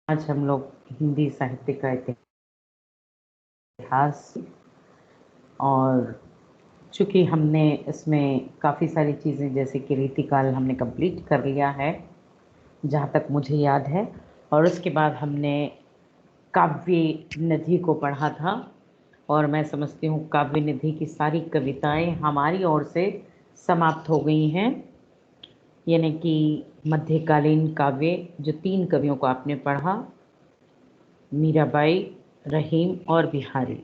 आज हम लोग हिंदी साहित्य का इतिहास और चूँकि हमने इसमें काफ़ी सारी चीज़ें जैसे कि रीतिकाल हमने कंप्लीट कर लिया है, जहाँ तक मुझे याद है, और उसके बाद हमने काव्य निधि को पढ़ा था और मैं समझती हूँ काव्य निधि की सारी कविताएँ हमारी ओर से समाप्त हो गई हैं। यानी कि मध्यकालीन काव्य जो 3 कवियों को आपने पढ़ा, मीराबाई, रहीम और बिहारी।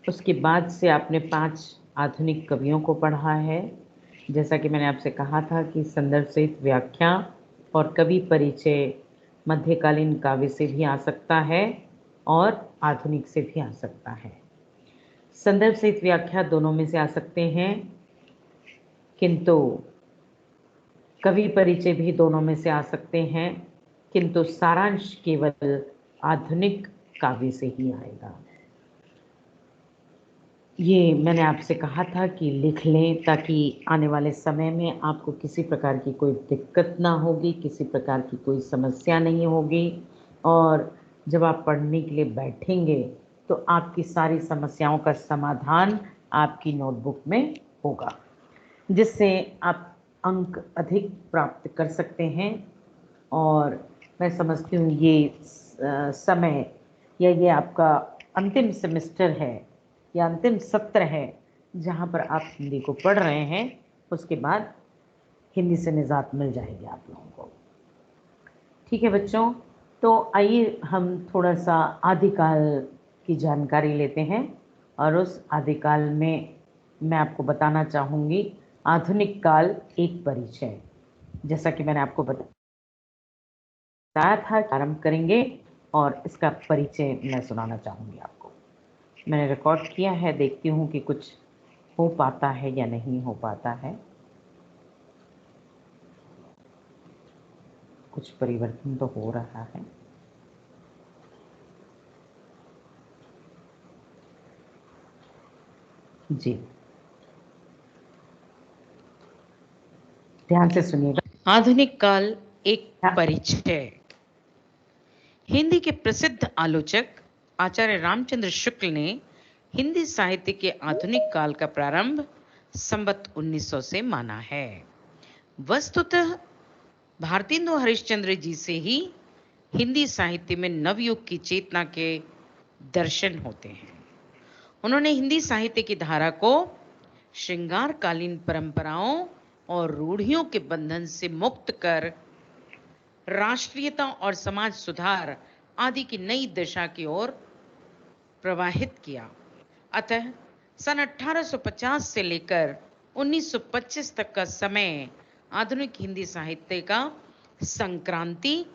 उसके बाद से आपने 5 आधुनिक कवियों को पढ़ा है। जैसा कि मैंने आपसे कहा था कि संदर्भ सहित व्याख्या और कवि परिचय मध्यकालीन काव्य से भी आ सकता है और आधुनिक से भी आ सकता है। संदर्भ सहित व्याख्या दोनों में से आ सकते हैं, किंतु कवि परिचय भी दोनों में से आ सकते हैं, किंतु सारांश केवल आधुनिक काव्य से ही आएगा। ये मैंने आपसे कहा था कि लिख लें ताकि आने वाले समय में आपको किसी प्रकार की कोई दिक्कत ना होगी, किसी प्रकार की कोई समस्या नहीं होगी, और जब आप पढ़ने के लिए बैठेंगे तो आपकी सारी समस्याओं का समाधान आपकी नोटबुक में होगा, जिससे आप अंक अधिक प्राप्त कर सकते हैं। और मैं समझती हूँ ये समय या ये आपका अंतिम सेमेस्टर है या अंतिम सत्र है जहाँ पर आप हिंदी को पढ़ रहे हैं, उसके बाद हिंदी से निजात मिल जाएगी आप लोगों को। ठीक है बच्चों, तो आइए हम थोड़ा सा आदिकाल की जानकारी लेते हैं और उस आदिकाल में मैं आपको बताना चाहूँगी आधुनिक काल एक परिचय। जैसा कि मैंने आपको बताया था, आरंभ करेंगे और इसका परिचय मैं सुनाना चाहूँगी आपको। मैंने रिकॉर्ड किया है, देखती हूँ कि कुछ हो पाता है या नहीं हो पाता है। कुछ परिवर्तन तो हो रहा है। जी, ध्यान से सुनिएगा। आधुनिक काल एक परिचय। हिंदी के प्रसिद्ध आलोचक आचार्य रामचंद्र शुक्ल ने हिंदी साहित्य के आधुनिक काल का प्रारंभ संवत 1900 से माना है। वस्तुतः भारतेंदु हरिश्चंद्र जी से ही हिंदी साहित्य में नवयुग की चेतना के दर्शन होते हैं। उन्होंने हिंदी साहित्य की धारा को श्रृंगारकालीन परंपराओं और रूढ़ियों के बंधन से मुक्त कर राष्ट्रीयता और समाज सुधार आदि की नई दिशा की ओर प्रवाहित किया। अतः सन 1850 से लेकर 1925 तक का समय आधुनिक हिंदी साहित्य का संक्रांति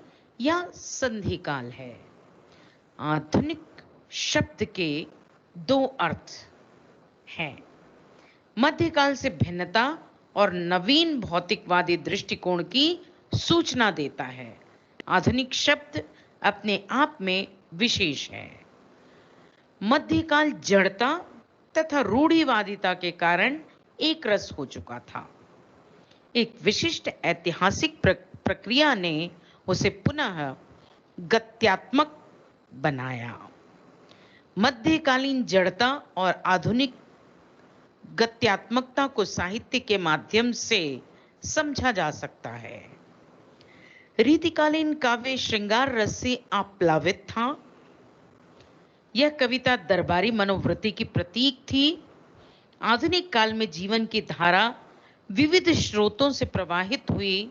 या संधि काल है। आधुनिक शब्द के 2 अर्थ हैं। मध्यकाल से भिन्नता और नवीन भौतिकवादी दृष्टिकोण की सूचना देता है। आधुनिक शब्द अपने आप में विशेष है। मध्यकाल जड़ता तथा रूढ़िवादिता के कारण एक रस हो चुका था। एक विशिष्ट ऐतिहासिक प्रक्रिया ने उसे पुनः गत्यात्मक बनाया। मध्यकालीन जड़ता और आधुनिक गत्यात्मकता को साहित्य के माध्यम से समझा जा सकता है। रीतिकालीन काव्य श्रृंगार रस से आप्लावित था। यह कविता दरबारी मनोवृत्ति की प्रतीक थी। आधुनिक काल में जीवन की धारा विविध स्रोतों से प्रवाहित हुई।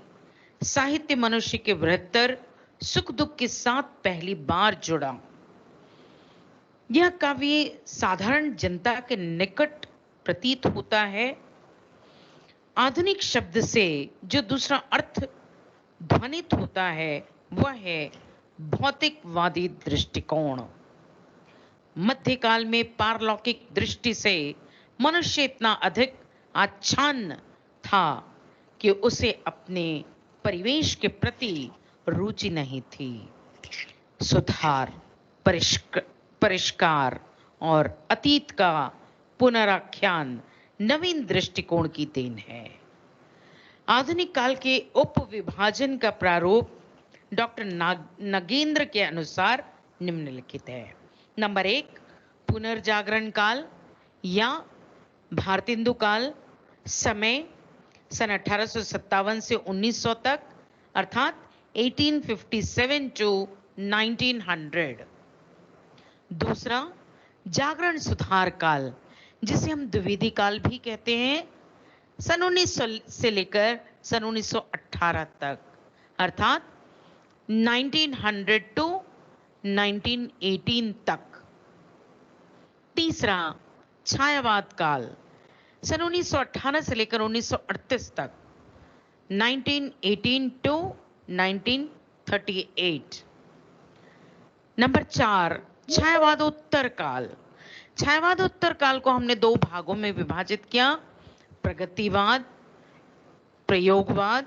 साहित्य मनुष्य के बृहत्तर सुख दुख के साथ पहली बार जुड़ा। यह काव्य साधारण जनता के निकट प्रतीत होता है। आधुनिक शब्द से जो दूसरा अर्थ ध्वनित होता है वह है भौतिकवादी दृष्टिकोण। मध्यकाल में पारलौकिक दृष्टि से मनुष्य इतना अधिक आच्छन्न था कि उसे अपने परिवेश के प्रति रुचि नहीं थी। सुधार, परिष्कार और अतीत का पुनराख्यान नवीन दृष्टिकोण की देन है। आधुनिक काल के उपविभाजन का प्रारूप डॉक्टर नगेंद्र के अनुसार निम्नलिखित है। नंबर 1, पुनर्जागरण काल या भारतेंदु काल। समय सन 1857 से 1900 तक, अर्थात 1857 टू 1900। दूसरा, जागरण सुधार काल, जिसे हम द्विवेदी काल भी कहते हैं, सन 1900 से लेकर सन 1918 तक, अर्थात 1900 टू 1918 तक। तीसरा, छायावाद काल, सन 1918 से लेकर 1938 तक, 1918 टू 1938। नंबर 4, छायावादोत्तर काल। छायावादोत्तर काल को हमने दो भागों में विभाजित किया, प्रगतिवाद, प्रयोगवाद।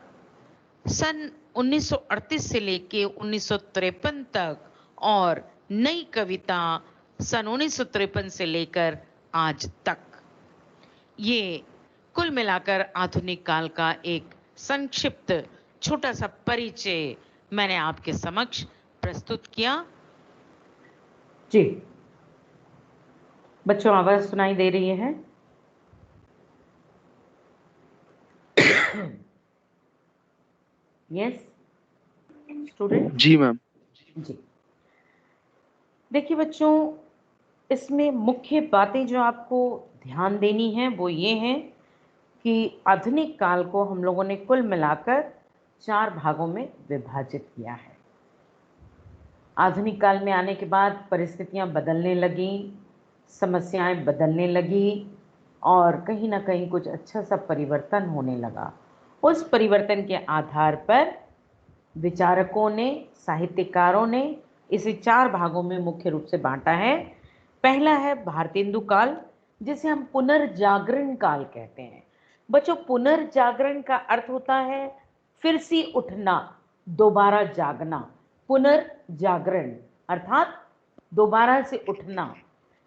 सन 1938 से लेकर 1953 तक और नई कविता सन 1953 से लेकर आज तक। ये कुल मिलाकर आधुनिक काल का एक संक्षिप्त छोटा सा परिचय मैंने आपके समक्ष प्रस्तुत किया। जी बच्चों, आवाज सुनाई दे रही है? Yes student? जी मैम। जी देखिए बच्चों, इसमें मुख्य बातें जो आपको ध्यान देनी है वो ये हैं कि आधुनिक काल को हम लोगों ने कुल मिलाकर 4 भागों में विभाजित किया है। आधुनिक काल में आने के बाद परिस्थितियां बदलने लगीं, समस्याएं बदलने लगी और कहीं ना कहीं कुछ अच्छा सा परिवर्तन होने लगा। उस परिवर्तन के आधार पर विचारकों ने, साहित्यकारों ने इसे 4 भागों में मुख्य रूप से बांटा है। पहला है भारतेंदु काल, जिसे हम पुनर्जागरण काल कहते हैं। बच्चों, पुनर्जागरण का अर्थ होता है फिर से उठना, दोबारा जागना। पुनर्जागरण अर्थात दोबारा से उठना।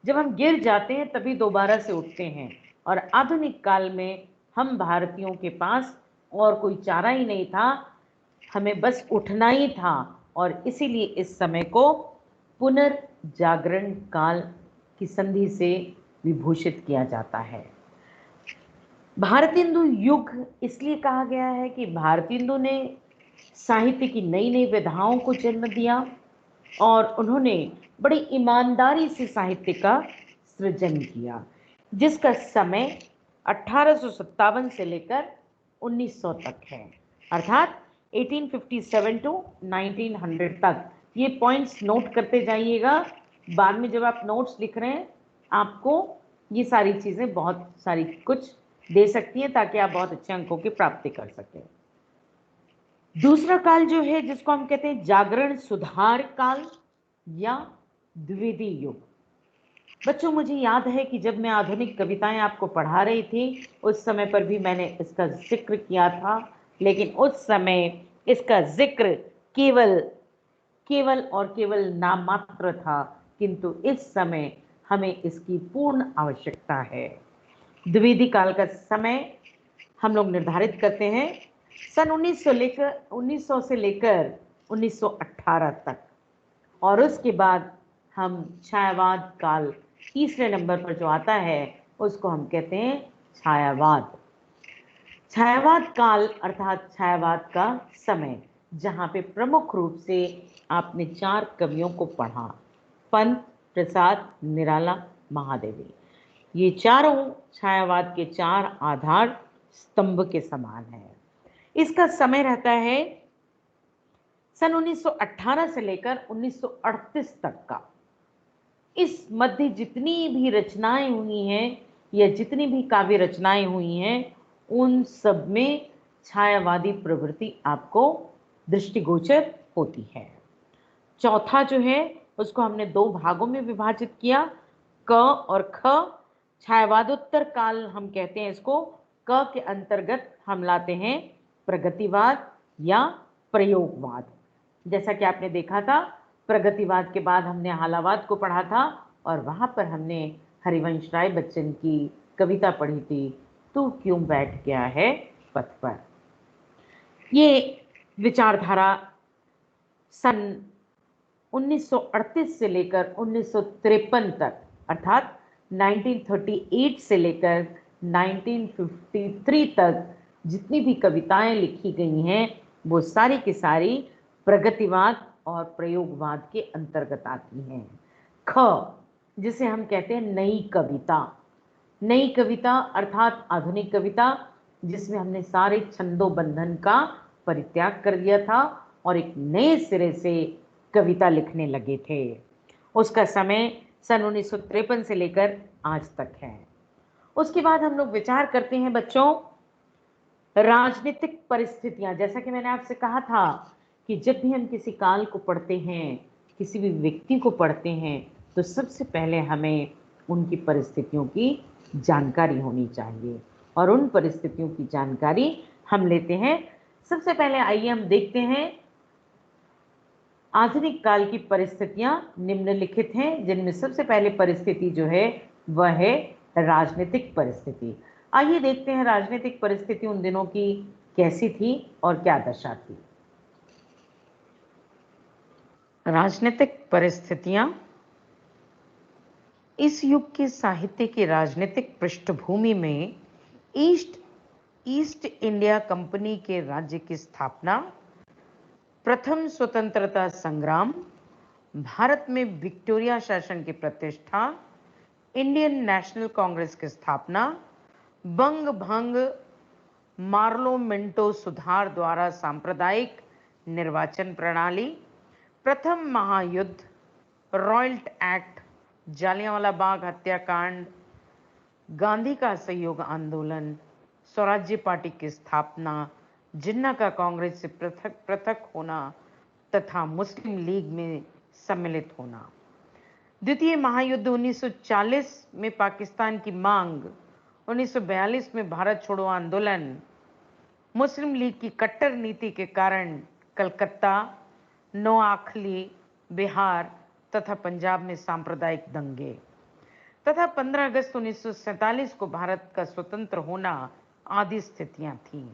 जब हम गिर जाते हैं तभी दोबारा से उठते हैं, और आधुनिक काल में हम भारतीयों के पास और कोई चारा ही नहीं था, हमें बस उठना ही था, और इसीलिए इस समय को पुनर्जागरण काल की संधि से विभूषित किया जाता है। भारतेंदु युग इसलिए कहा गया है कि भारतेंदु ने साहित्य की नई नई विधाओं को जन्म दिया और उन्होंने बड़ी ईमानदारी से साहित्य का सृजन किया, जिसका समय 1857 से लेकर 1900 तक है, अर्थात 1857 टू 1900 तक। ये पॉइंट्स नोट करते जाइएगा, बाद में जब आप नोट्स लिख रहे हैं आपको ये सारी चीज़ें बहुत सारी कुछ दे सकती हैं, ताकि आप बहुत अच्छे अंकों की प्राप्ति कर सकें। दूसरा काल जो है, जिसको हम कहते हैं जागरण सुधार काल या द्विवेदी युग। बच्चों, मुझे याद है कि जब मैं आधुनिक कविताएं आपको पढ़ा रही थी उस समय पर भी मैंने इसका जिक्र किया था, लेकिन उस समय इसका जिक्र केवल और केवल नाममात्र था, किंतु इस समय हमें इसकी पूर्ण आवश्यकता है। द्विवेदी काल का समय हम लोग निर्धारित करते हैं सन 1900 से लेकर 1918 तक, और उसके बाद हम छायावाद काल तीसरे नंबर पर जो आता है उसको हम कहते हैं छायावाद। छायावाद काल अर्थात छायावाद का समय, जहाँ पे प्रमुख रूप से आपने 4 कवियों को पढ़ा, पंत, प्रसाद, निराला, महादेवी। ये चारों छायावाद के 4 आधार स्तंभ के समान है। इसका समय रहता है सन 1918 से लेकर 1938 तक का। इस मध्य जितनी भी रचनाएं हुई हैं या जितनी भी काव्य रचनाएं हुई हैं, उन सब में छायावादी प्रवृत्ति आपको दृष्टिगोचर होती है। चौथा जो है उसको हमने 2 भागों में विभाजित किया, क और ख। छायावादोत्तर काल हम कहते हैं इसको। क के अंतर्गत हम लाते हैं प्रगतिवाद या प्रयोगवाद। जैसा कि आपने देखा था, प्रगतिवाद के बाद हमने हालावाद को पढ़ा था और वहां पर हमने हरिवंश राय बच्चन की कविता पढ़ी थी, तू क्यों बैठ गया है पथ पर। ये विचारधारा सन 1938 से लेकर 1953 तक, अर्थात 1938 से लेकर 1953 तक जितनी भी कविताएं लिखी गई हैं वो सारी की सारी प्रगतिवाद और प्रयोगवाद के अंतर्गत आती हैं। ख, जिसे हम कहते हैं नई कविता। नई कविता अर्थात आधुनिक कविता, जिसमें हमने सारे छंदोबंधन का परित्याग कर दिया था और एक नए सिरे से कविता लिखने लगे थे। उसका समय सन 1953 से लेकर आज तक है। उसके बाद हम लोग विचार करते हैं बच्चों, राजनीतिक परिस्थितियां। जैसा कि मैंने आपसे कहा था कि जब भी हम किसी काल को पढ़ते हैं, किसी भी व्यक्ति को पढ़ते हैं, तो सबसे पहले हमें उनकी परिस्थितियों की जानकारी होनी चाहिए और उन परिस्थितियों की जानकारी हम लेते हैं। सबसे पहले आइए हम देखते हैं आधुनिक काल की परिस्थितियां निम्नलिखित हैं, जिनमें सबसे पहले परिस्थिति जो है वह है राजनीतिक परिस्थिति। आइए देखते हैं राजनीतिक परिस्थिति उन दिनों की कैसी थी और क्या दशा थी। राजनीतिक परिस्थितियां इस युग के साहित्य की राजनीतिक पृष्ठभूमि में ईस्ट इंडिया कंपनी के राज्य की स्थापना, प्रथम स्वतंत्रता संग्राम, भारत में विक्टोरिया शासन की प्रतिष्ठा, इंडियन नेशनल कांग्रेस की स्थापना, बंग भंग मार्लो मिंटो सुधार द्वारा सांप्रदायिक निर्वाचन प्रणाली, प्रथम महायुद्ध, रॉयल्ट एक्ट, जालियांवाला बाग हत्याकांड, गांधी का असहयोग आंदोलन, स्वराज्य पार्टी की स्थापना, जिन्ना का कांग्रेस से पृथक पृथक होना तथा मुस्लिम लीग में सम्मिलित होना। द्वितीय महायुद्ध 1940 में पाकिस्तान की मांग, 1942 में भारत छोड़ो आंदोलन, मुस्लिम लीग की कट्टर नीति के कारण कलकत्ता, नोआखली, बिहार तथा पंजाब में सांप्रदायिक दंगे तथा 15 अगस्त 1947 को भारत का स्वतंत्र होना आदि स्थितियां थीं।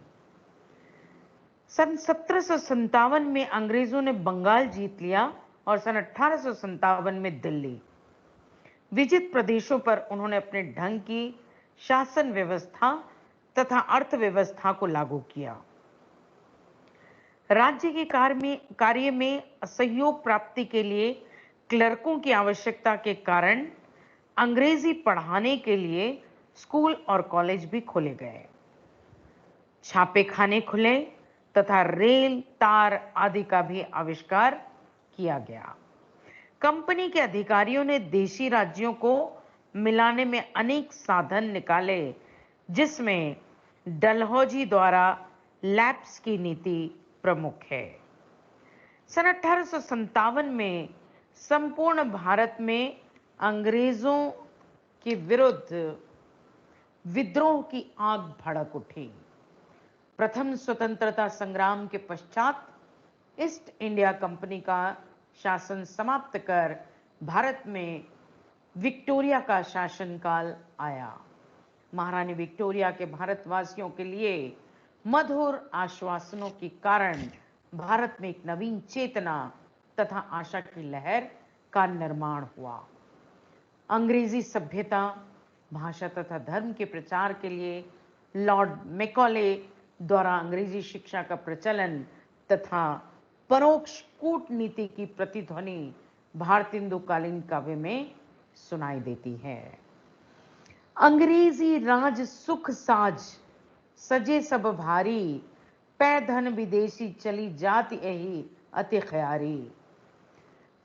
सन 1757 में अंग्रेजों ने बंगाल जीत लिया और सन 1857 में दिल्ली। विजित प्रदेशों पर उन्होंने अपने ढंग की शासन व्यवस्था तथा अर्थव्यवस्था को लागू किया। राज्य के कार्य में सहयोग प्राप्ति के लिए क्लर्कों की आवश्यकता के कारण अंग्रेजी पढ़ाने के लिए स्कूल और कॉलेज भी खोले गए, छापे खाने खुले तथा रेल, तार आदि का भी आविष्कार किया गया। कंपनी के अधिकारियों ने देशी राज्यों को मिलाने में अनेक साधन निकाले, जिसमें डलहौजी द्वारा लैप्स की नीति प्रमुख है। सन 1857 में संपूर्ण भारत में अंग्रेजों के विरुद्ध विद्रोह की आग भड़क उठी। प्रथम स्वतंत्रता संग्राम के पश्चात ईस्ट इंडिया कंपनी का शासन समाप्त कर भारत में विक्टोरिया का शासनकाल आया। महारानी विक्टोरिया के भारतवासियों के लिए मधुर आश्वासनों के कारण भारत में एक नवीन चेतना तथा आशा की लहर का निर्माण हुआ। अंग्रेजी सभ्यता, भाषा तथा धर्म के प्रचार के लिए लॉर्ड मैकॉले द्वारा अंग्रेजी शिक्षा का प्रचलन तथा परोक्ष कूटनीति की प्रतिध्वनि भारतेंदुकालीन काव्य में सुनाई देती है। अंग्रेजी राज सुख साज सजे सब भारी, पै धन विदेशी चली जाति यही अति ख्यारी।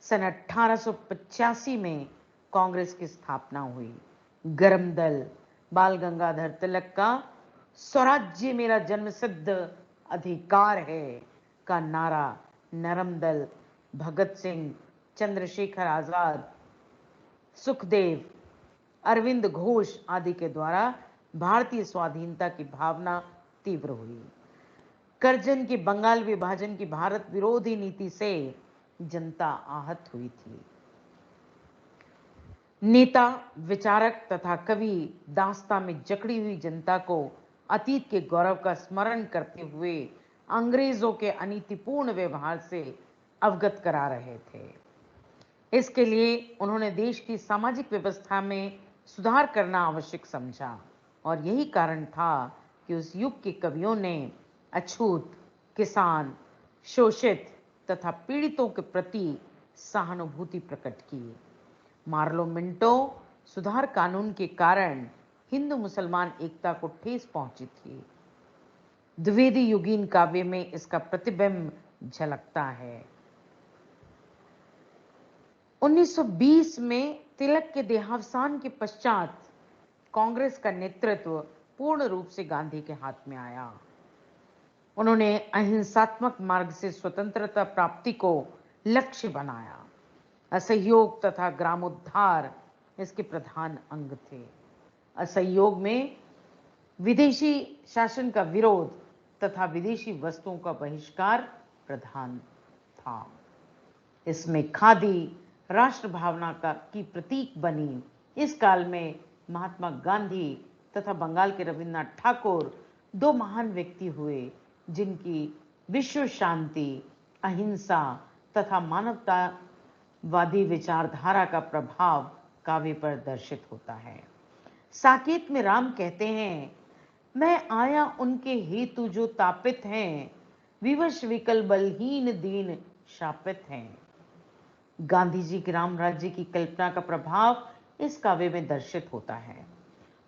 सन 1885 में कांग्रेस की स्थापना हुई। गरम दल बाल गंगाधर तिलक का स्वराज्य मेरा जन्मसिद्ध अधिकार है का नारा नरम दल भगत सिंह, चंद्रशेखर आजाद, सुखदेव, अरविंद घोष आदि के द्वारा भारतीय स्वाधीनता की भावना तीव्र हुई। करजन की बंगाल विभाजन की भारत विरोधी नीति से जनता आहत हुई थी। नेता, विचारक तथा कवि दास्ता में जकड़ी हुई जनता को अतीत के गौरव का स्मरण करते हुए अंग्रेजों के अनीतिपूर्ण व्यवहार से अवगत करा रहे थे। इसके लिए उन्होंने देश की सामाजिक व्यवस्था में सुधार करना आवश्यक समझा और यही कारण था कि उस युग के कवियों ने अछूत, किसान, शोषित तथा पीड़ितों के प्रति सहानुभूति प्रकट की। मार्लो मिंटो सुधार कानून के कारण हिंदू मुसलमान एकता को ठेस पहुंची थी। द्विवेदी युगीन काव्य में इसका प्रतिबिंब झलकता है। 1920 में तिलक के देहावसान के पश्चात कांग्रेस का नेतृत्व पूर्ण रूप से गांधी के हाथ में आया। उन्होंने अहिंसात्मक मार्ग से स्वतंत्रता प्राप्ति को लक्ष्य बनाया। असहयोग तथा ग्रामोद्धार इसके प्रधान अंग थे। असहयोग में विदेशी शासन का विरोध तथा विदेशी वस्तुओं का बहिष्कार प्रधान था। इसमें खादी राष्ट्र भावना की प्रतीक बनी। इस काल में महात्मा गांधी तथा बंगाल के रविन्द्रनाथ ठाकुर दो महान व्यक्ति हुए जिनकी विश्व शांति, अहिंसा तथा मानवतावादी विचारधारा का प्रभाव काव्य पर दर्शित होता है। साकेत में राम कहते हैं, मैं आया उनके हेतु जो तापित हैं, विवश विकल बलहीन दीन शापित हैं। गांधी जी के राम राज्य की कल्पना का प्रभाव इस काव्य में दर्शित होता है।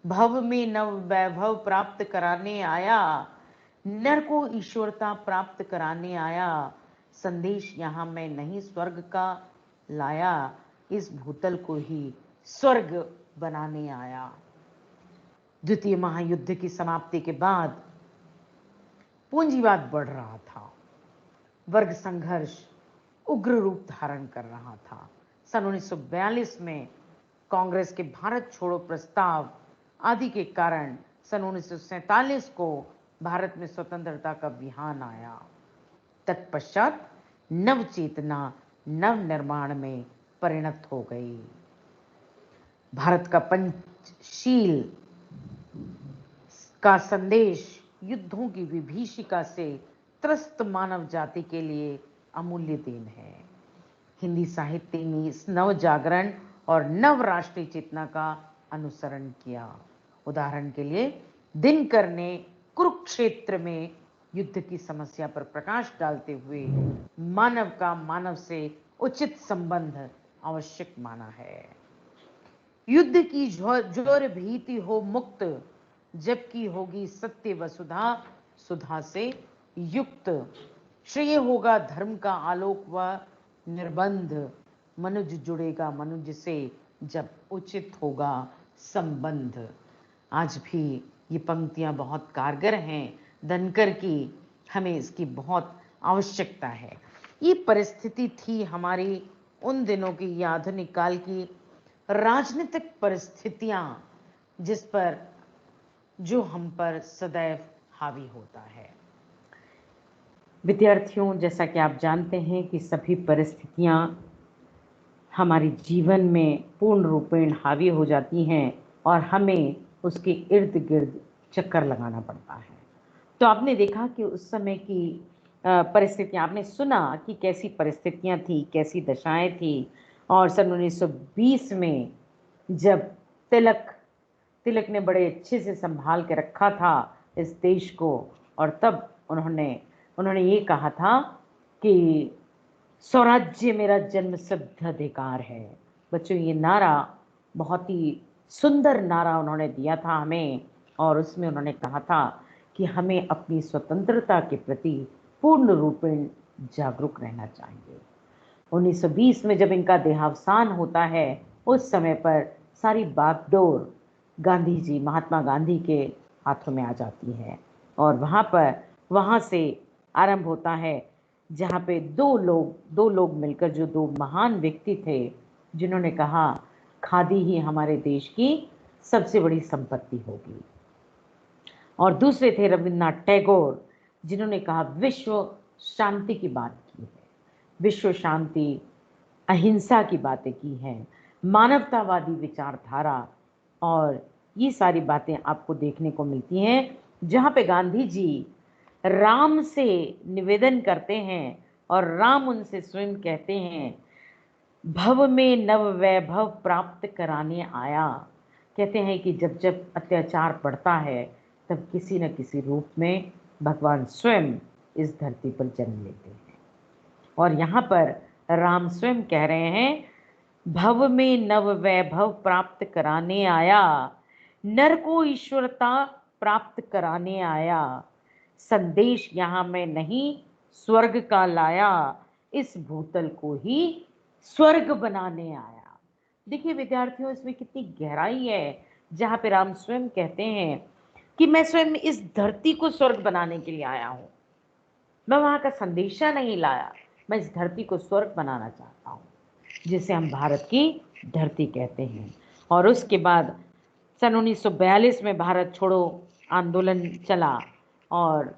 भव में नव वैभव प्राप्त कराने आया, नर को ईश्वरता प्राप्त कराने आया। संदेश यहाँ मैं नहीं स्वर्ग का लाया, इस भूतल को ही स्वर्ग बनाने आया। द्वितीय महायुद्ध की समाप्ति के बाद पूंजीवाद बढ़ रहा था। वर्ग संघर्ष उग्र रूप धारण कर रहा था। सन 1942 में कांग्रेस के भारत छोड़ो प्रस्ताव आदि के कारण सन 1947 को भारत में स्वतंत्रता का विहान आया। तत्पश्चात नव चेतना नव निर्माण में परिणत हो गई। भारत का पंचशील का संदेश युद्धों की विभीषिका से त्रस्त मानव जाति के लिए अमूल्य देन है। हिंदी साहित्य ने इस नव जागरण और नव राष्ट्रीय चेतना का अनुसरण किया। उदाहरण के लिए दिनकर ने कुरुक्षेत्र में युद्ध की समस्या पर प्रकाश डालते हुए मानव का मानव से उचित संबंध आवश्यक माना है। युद्ध की जोर भीति हो मुक्त, जबकि होगी सत्य वसुधा सुधा से युक्त। श्रेय होगा धर्म का आलोक व निर्बंध, मनुज जुड़ेगा मनुज से जब उचित होगा संबंध। आज भी ये पंक्तियां बहुत कारगर हैं दिनकर की, हमें इसकी बहुत आवश्यकता है। ये परिस्थिति थी हमारी उन दिनों की, ये आधुनिक काल की राजनीतिक परिस्थितियां जिस पर जो हम पर सदैव हावी होता है। विद्यार्थियों, जैसा कि आप जानते हैं कि सभी परिस्थितियां हमारे जीवन में पूर्ण रूपेण हावी हो जाती हैं और हमें उसके इर्द गिर्द चक्कर लगाना पड़ता है। तो आपने देखा कि उस समय की परिस्थितियां, आपने सुना कि कैसी परिस्थितियां थी, कैसी दशाएं थी। और सन 1920 में जब तिलक ने बड़े अच्छे से संभाल के रखा था इस देश को, और तब उन्होंने ये कहा था कि स्वराज्य मेरा जन्म सिद्ध अधिकार है। बच्चों, ये नारा बहुत ही सुंदर नारा उन्होंने दिया था हमें, और उसमें उन्होंने कहा था कि हमें अपनी स्वतंत्रता के प्रति पूर्ण रूपेण जागरूक रहना चाहिए। 1920 में जब इनका देहावसान होता है, उस समय पर सारी बागडोर महात्मा गांधी के हाथों में आ जाती है, और वहाँ से आरंभ होता है जहाँ पे दो लोग मिलकर, जो दो महान व्यक्ति थे, जिन्होंने कहा खादी ही हमारे देश की सबसे बड़ी संपत्ति होगी। और दूसरे थे रविन्द्रनाथ टैगोर, जिन्होंने कहा विश्व शांति की बात की है, विश्व शांति, अहिंसा की बातें की हैं, मानवतावादी विचारधारा, और ये सारी बातें आपको देखने को मिलती हैं जहाँ पे गांधी जी राम से निवेदन करते हैं और राम उनसे स्वयं कहते हैं, भव में नव वैभव प्राप्त कराने आया। कहते हैं कि जब जब अत्याचार बढ़ता है तब किसी न किसी रूप में भगवान स्वयं इस धरती पर जन्म लेते हैं। और यहाँ पर राम स्वयं कह रहे हैं, भव में नव वैभव प्राप्त कराने आया, नर को ईश्वरता प्राप्त कराने आया। संदेश यहाँ मैं नहीं स्वर्ग का लाया, इस भूतल को ही स्वर्ग बनाने आया। देखिए विद्यार्थियों, इसमें कितनी गहराई है, जहाँ पे राम स्वयं कहते हैं कि मैं स्वयं इस धरती को स्वर्ग बनाने के लिए आया हूँ। मैं वहाँ का संदेशा नहीं लाया, मैं इस धरती को स्वर्ग बनाना चाहता हूँ, जिसे हम भारत की धरती कहते हैं। और उसके बाद सन 1942 में भारत छोड़ो आंदोलन चला और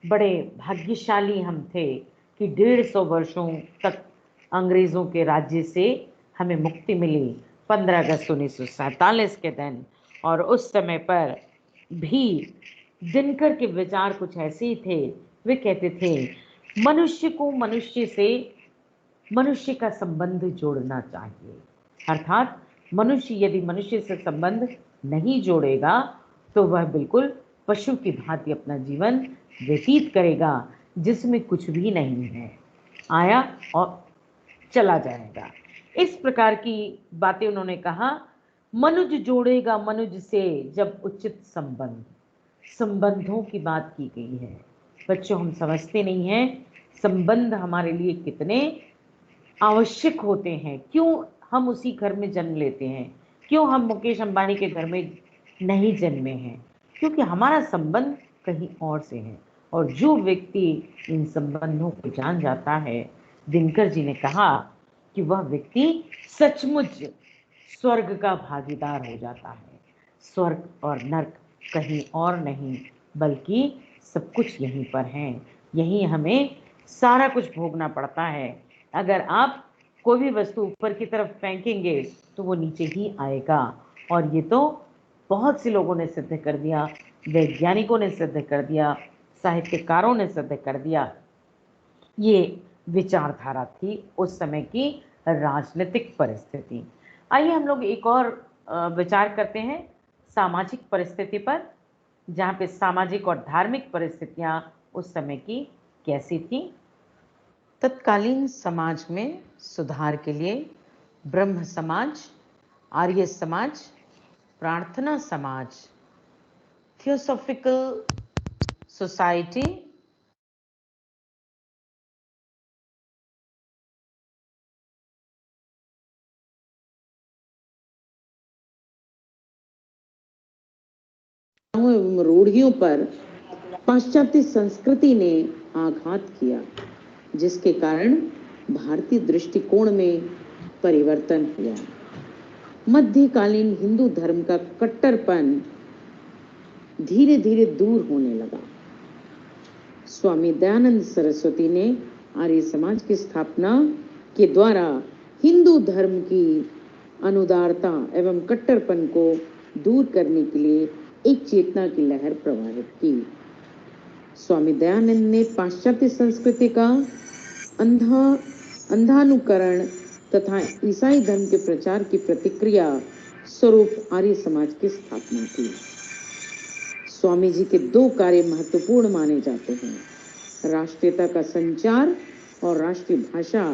बड़े भाग्यशाली हम थे कि 150 वर्षों तक अंग्रेज़ों के राज्य से हमें मुक्ति मिली 15 अगस्त 1947 के दिन। और उस समय पर भी दिनकर के विचार कुछ ऐसे ही थे। वे कहते थे, मनुष्य को मनुष्य से मनुष्य का संबंध जोड़ना चाहिए। अर्थात मनुष्य यदि मनुष्य से संबंध नहीं जोड़ेगा तो वह बिल्कुल पशु की भांति अपना जीवन व्यतीत करेगा, जिसमें कुछ भी नहीं है, आया और चला जाएगा। इस प्रकार की बातें उन्होंने कहा। मनुज जोड़ेगा मनुज से जब उचित संबंध, संबंधों की बात की गई है। बच्चों, हम समझते नहीं हैं संबंध हमारे लिए कितने आवश्यक होते हैं। क्यों हम उसी घर में जन्म लेते हैं, क्यों हम मुकेश अंबानी के घर में नहीं जन्मे हैं? क्योंकि हमारा संबंध कहीं और से है। और जो व्यक्ति इन संबंधों को जान जाता है, दिनकर जी ने कहा कि वह व्यक्ति सचमुच स्वर्ग का भागीदार हो जाता है। स्वर्ग और नर्क कहीं और नहीं, बल्कि सब कुछ यहीं पर है। यहीं हमें सारा कुछ भोगना पड़ता है। अगर आप कोई भी वस्तु ऊपर की तरफ फेंकेंगे तो वो नीचे ही आएगा। और ये तो बहुत से लोगों ने सिद्ध कर दिया, वैज्ञानिकों ने सिद्ध कर दिया, साहित्यकारों ने सिद्ध कर दिया। ये विचारधारा थी उस समय की राजनीतिक परिस्थिति। आइए हम लोग एक और विचार करते हैं सामाजिक परिस्थिति पर, जहाँ पे सामाजिक और धार्मिक परिस्थितियाँ उस समय की कैसी थी। तत्कालीन समाज में सुधार के लिए ब्रह्म समाज, आर्य समाज, प्रार्थना समाज, थियोसॉफिकल सोसाइटी, एवं रूढ़ियों पर पाश्चात्य संस्कृति ने आघात किया, जिसके कारण भारतीय दृष्टिकोण में परिवर्तन हुआ। मध्यकालीन हिंदू धर्म का कट्टरपन धीरे धीरे दूर होने लगा। स्वामी दयानंद सरस्वती ने आर्य समाज की स्थापना के द्वारा हिंदू धर्म की अनुदारता एवं कट्टरपन को दूर करने के लिए एक चेतना की लहर प्रवाहित की। स्वामी दयानंद ने पाश्चात्य संस्कृति का अंधानुकरण तथा ईसाई धर्म के प्रचार की प्रतिक्रिया स्वरूप आर्य समाज की स्थापना की। स्वामी जी के दो कार्य महत्वपूर्ण माने जाते हैं, राष्ट्रीयता का संचार और राष्ट्रीय भाषा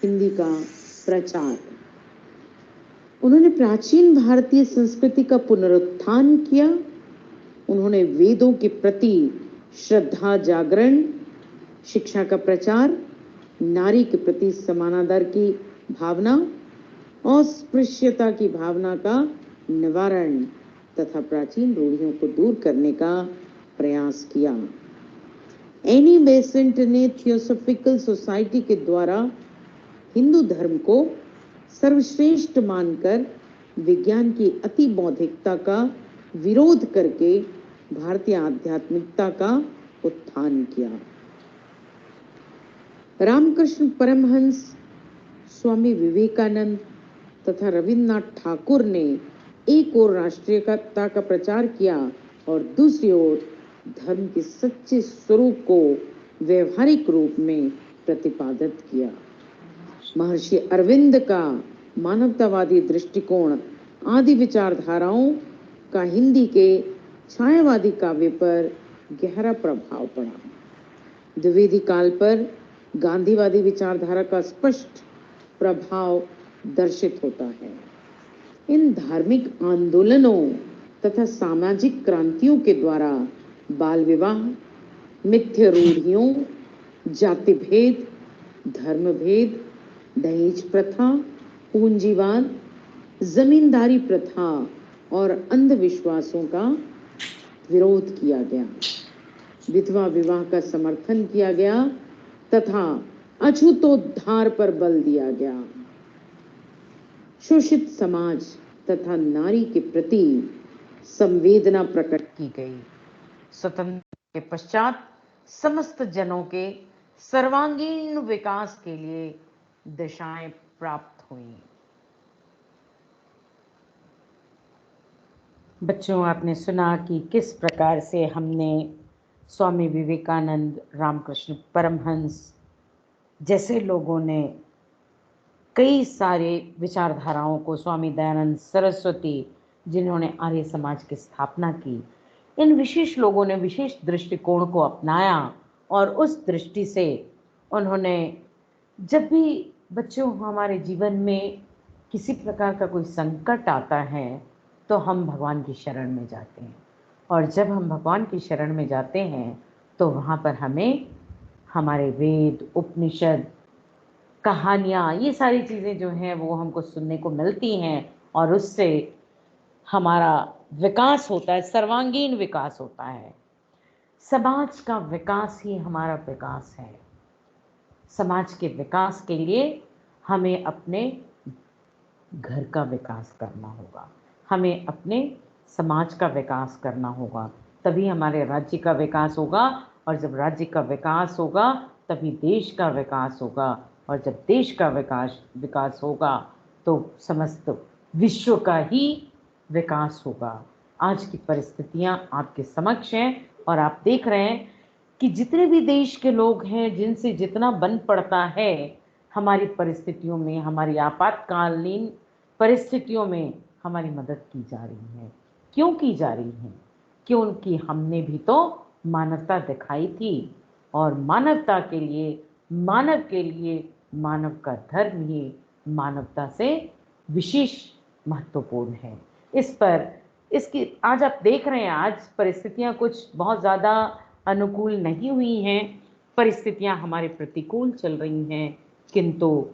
हिंदी का प्रचार। उन्होंने प्राचीन भारतीय संस्कृति का पुनरुत्थान किया। उन्होंने वेदों के प्रति श्रद्धा जागरण, शिक्षा का प्रचार, नारी के प्रति समानादर की भावना, अस्पृश्यता की भावना का निवारण तथा प्राचीन रूढ़ियों को दूर करने का प्रयास किया। एनी बेसेंट ने थियोसॉफिकल सोसाइटी के द्वारा हिंदू धर्म को सर्वश्रेष्ठ मानकर विज्ञान की अति बौद्धिकता का विरोध करके भारतीय आध्यात्मिकता का उत्थान किया। रामकृष्ण परमहंस, स्वामी विवेकानंद तथा रविन्द्रनाथ ठाकुर ने एक ओर राष्ट्रीयता का प्रचार किया और दूसरी ओर धर्म के सच्चे स्वरूप को व्यवहारिक रूप में प्रतिपादित किया। महर्षि अरविंद का मानवतावादी दृष्टिकोण आदि विचारधाराओं का हिंदी के छायावादी काव्य पर गहरा प्रभाव पड़ा। द्विवेदी काल पर गांधीवादी विचारधारा का स्पष्ट प्रभाव दर्शित होता है। इन धार्मिक आंदोलनों तथा सामाजिक क्रांतियों के द्वारा बाल विवाह, मिथ्य रूढ़ियों, जाति भेद, धर्म भेद, दहेज प्रथा, पूंजीवाद, जमींदारी प्रथा और अंधविश्वासों का विरोध किया गया। विधवा विवाह का समर्थन किया गया तथा अछूतोद्धार पर बल दिया गया। शोषित समाज तथा नारी के प्रति संवेदना प्रकट की गई। स्वतंत्रता के पश्चात समस्त जनों के सर्वांगीण विकास के लिए दिशाएं प्राप्त हुई। बच्चों, आपने सुना कि किस प्रकार से हमने स्वामी विवेकानंद, रामकृष्ण परमहंस जैसे लोगों ने कई सारे विचारधाराओं को, स्वामी दयानंद सरस्वती जिन्होंने आर्य समाज की स्थापना की, इन विशेष लोगों ने विशेष दृष्टिकोण को अपनाया और उस दृष्टि से उन्होंने, जब भी बच्चों हमारे जीवन में किसी प्रकार का कोई संकट आता है तो हम भगवान की शरण में जाते हैं, और जब हम भगवान की शरण में जाते हैं तो वहाँ पर हमें हमारे वेद, उपनिषद, कहानियाँ, ये सारी चीज़ें जो हैं वो हमको सुनने को मिलती हैं और उससे हमारा विकास होता है, सर्वांगीण विकास होता है। समाज का विकास ही हमारा विकास है। समाज के विकास के लिए हमें अपने घर का विकास करना होगा, हमें अपने समाज का विकास करना होगा, तभी हमारे राज्य का विकास होगा, और जब राज्य का विकास होगा तभी देश का विकास होगा, और जब देश का विकास होगा तो समस्त विश्व का ही विकास होगा। आज की परिस्थितियां आपके समक्ष हैं और आप देख रहे हैं कि जितने भी देश के लोग हैं, जिनसे जितना बन पड़ता है, हमारी परिस्थितियों में, हमारी आपातकालीन परिस्थितियों में हमारी मदद की जा रही है। क्यों की जा रही है? क्योंकि हमने भी तो मानवता दिखाई थी, और मानवता के लिए, मानव के लिए मानव का धर्म ही मानवता से विशेष महत्वपूर्ण है। इस पर इसकी आज आप देख रहे हैं, आज परिस्थितियां कुछ बहुत ज़्यादा अनुकूल नहीं हुई हैं, परिस्थितियां हमारे प्रतिकूल चल रही हैं, किंतु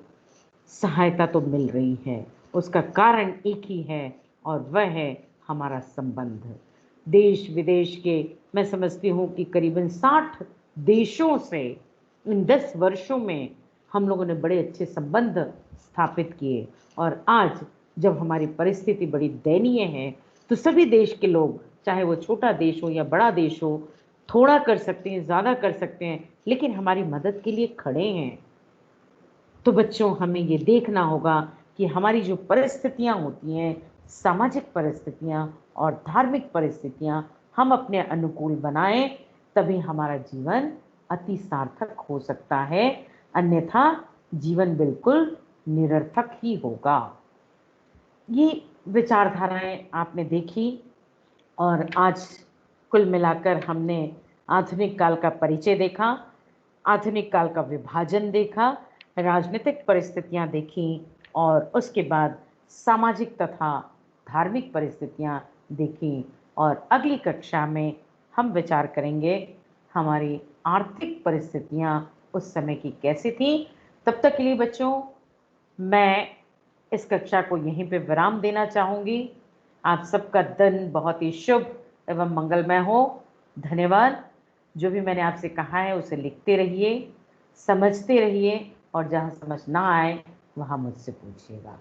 सहायता तो मिल रही है। उसका कारण एक ही है और वह है हमारा संबंध। देश विदेश के, मैं समझती हूँ कि करीबन 60 देशों से इन 10 वर्षों में हम लोगों ने बड़े अच्छे संबंध स्थापित किए, और आज जब हमारी परिस्थिति बड़ी दयनीय है तो सभी देश के लोग, चाहे वो छोटा देश हो या बड़ा देश हो, थोड़ा कर सकते हैं, ज़्यादा कर सकते हैं, लेकिन हमारी मदद के लिए खड़े हैं। तो बच्चों, हमें ये देखना होगा कि हमारी जो परिस्थितियां होती हैं, सामाजिक परिस्थितियां और धार्मिक परिस्थितियां, हम अपने अनुकूल बनाएं, तभी हमारा जीवन अति सार्थक हो सकता है, अन्यथा जीवन बिल्कुल निरर्थक ही होगा। ये विचारधाराएं आपने देखी, और आज कुल मिलाकर हमने आधुनिक काल का परिचय देखा, आधुनिक काल का विभाजन देखा, राजनीतिक परिस्थितियां देखी, और उसके बाद सामाजिक तथा धार्मिक परिस्थितियां देखी। और अगली कक्षा में हम विचार करेंगे हमारी आर्थिक परिस्थितियां उस समय की कैसी थी। तब तक के लिए बच्चों, मैं इस कक्षा को यहीं पे विराम देना चाहूँगी। आप सबका दिन बहुत ही शुभ एवं मंगलमय हो। धन्यवाद। जो भी मैंने आपसे कहा है उसे लिखते रहिए, समझते रहिए, और जहाँ समझ ना आए वहाँ मुझसे पूछिएगा।